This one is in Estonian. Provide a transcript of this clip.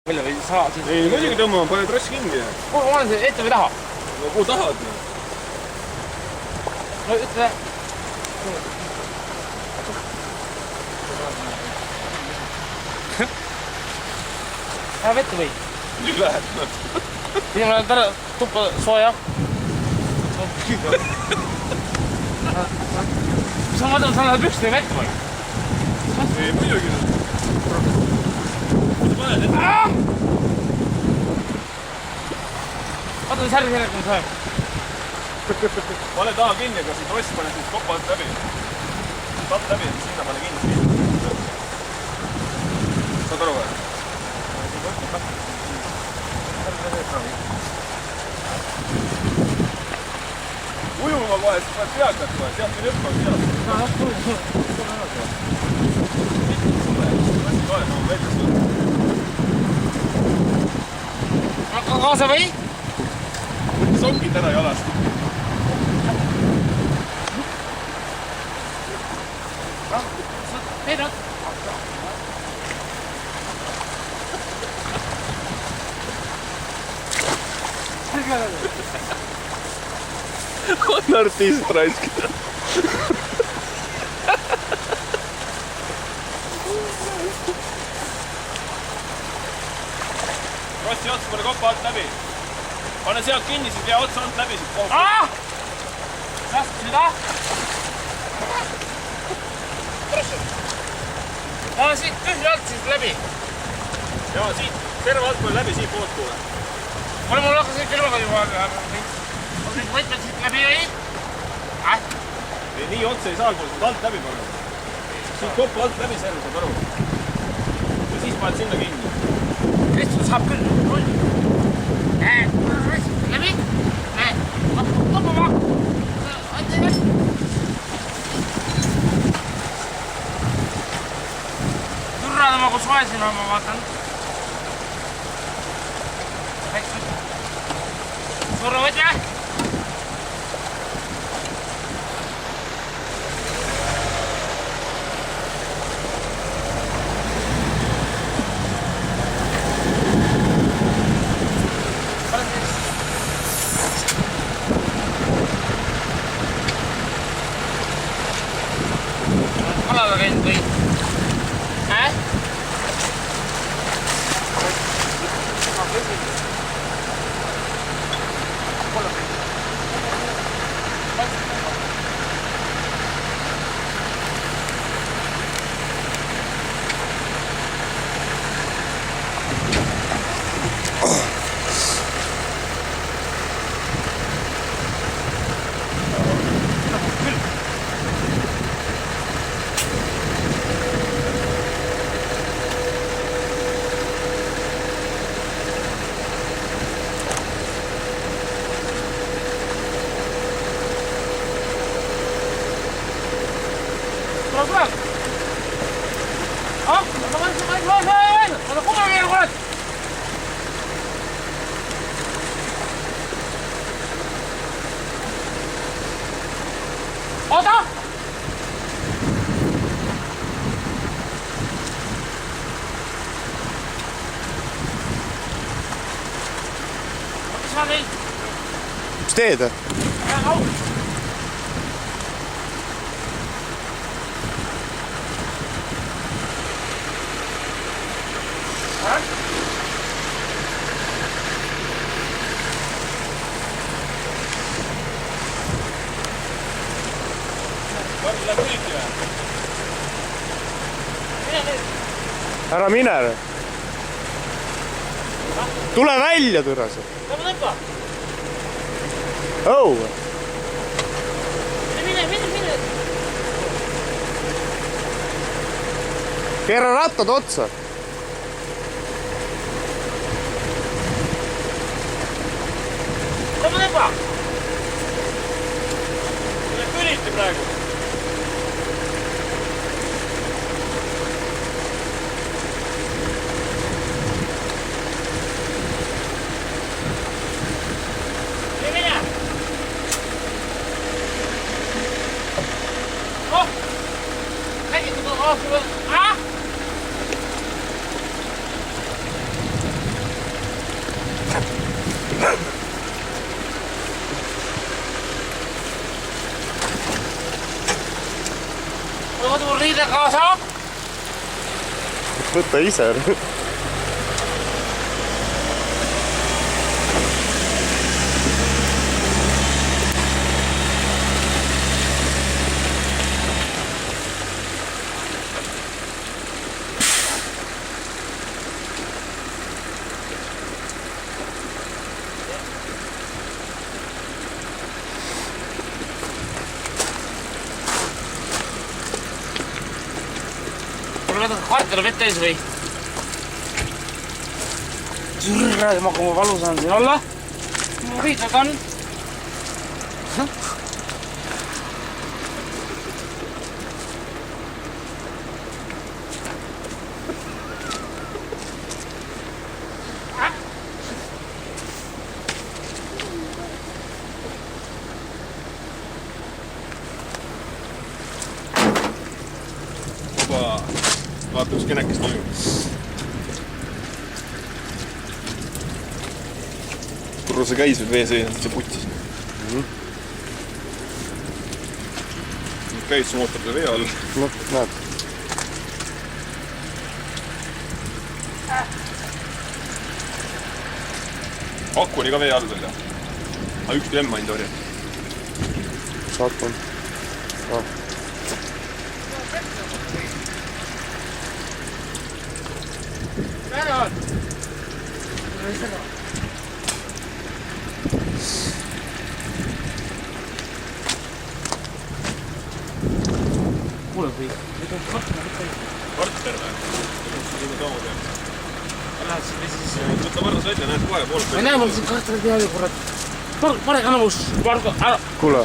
Mille või sa siis... Ei, muidugi tõmbama, paned rassi kinni. Ma olen see ette või taha? No kuhu tahad? No ütle... Läheb ette või? Nüüd lähed. Pidi ma lähen täna tuppa sooja. Sa mõtled, sa lähed püksti ette või? Ei, muidugi. Kuhu sa paned ette? Vaata, mis järgi sellega on see. Pane taha kinni, aga siit ross pane siit kopa alt läbi. Tatt läbi, sinna pane kinni. Saad aru või? Ujuma kohe, siis paned peakat kohe, sealt või lõppa pealt. Kaasa või? Sokid ära jalast. Teed nad? On artist raisk. Rossi ots pane kopa alt läbi. Pane sealt kinni, siis vea otsa alt läbi siit kaupa. Lasku seda. Siit tühja alt siis läbi. Ja siit, terve alt pane läbi siit poolt kuule. Mul hakkas siit kõrvaga juba. Võtmed siit läbi või? Nii otsa ei saa, kui saad alt läbi panna. Siit kopa alt läbi serv, saad aru. Ja siis paned sinna kinni. Kristus saab küll. Läbi. Toppa ma. Turrada ma kus vaesin, ma vaatan. Surra võtme. Kalada käinud või? Tule! Ma kumagi kurat! Oota! Mis ma teid? Mis teed? Läheb küliti või? Ära mine! Tule välja, türas! Lähme tõmba! Oh! Mine! Keera rattad otsa! Lähme tõmba! Läheb küliti praegu. võta ise. Mul võtad kvartal vett täis või? Türa, kui ma valu saan siin olla. Ma riidad on. Vaata, kus kenekis toimub. Kurva sa käis veel vee sees, see putsis. Käid su mootor vee all. No, näed. Aku oli ka vee all veel, jah? Aga üks kui emma ainult oli. Saatun. Tänan! Kuule või? Karter või? Siin toomad jah. Lähed siin või siis... Võta varras välja, näed kohe poolest. Ma ei näe, mul siin kartali peal ja kurat. Pane kannamus, Margo, ära! Kuule.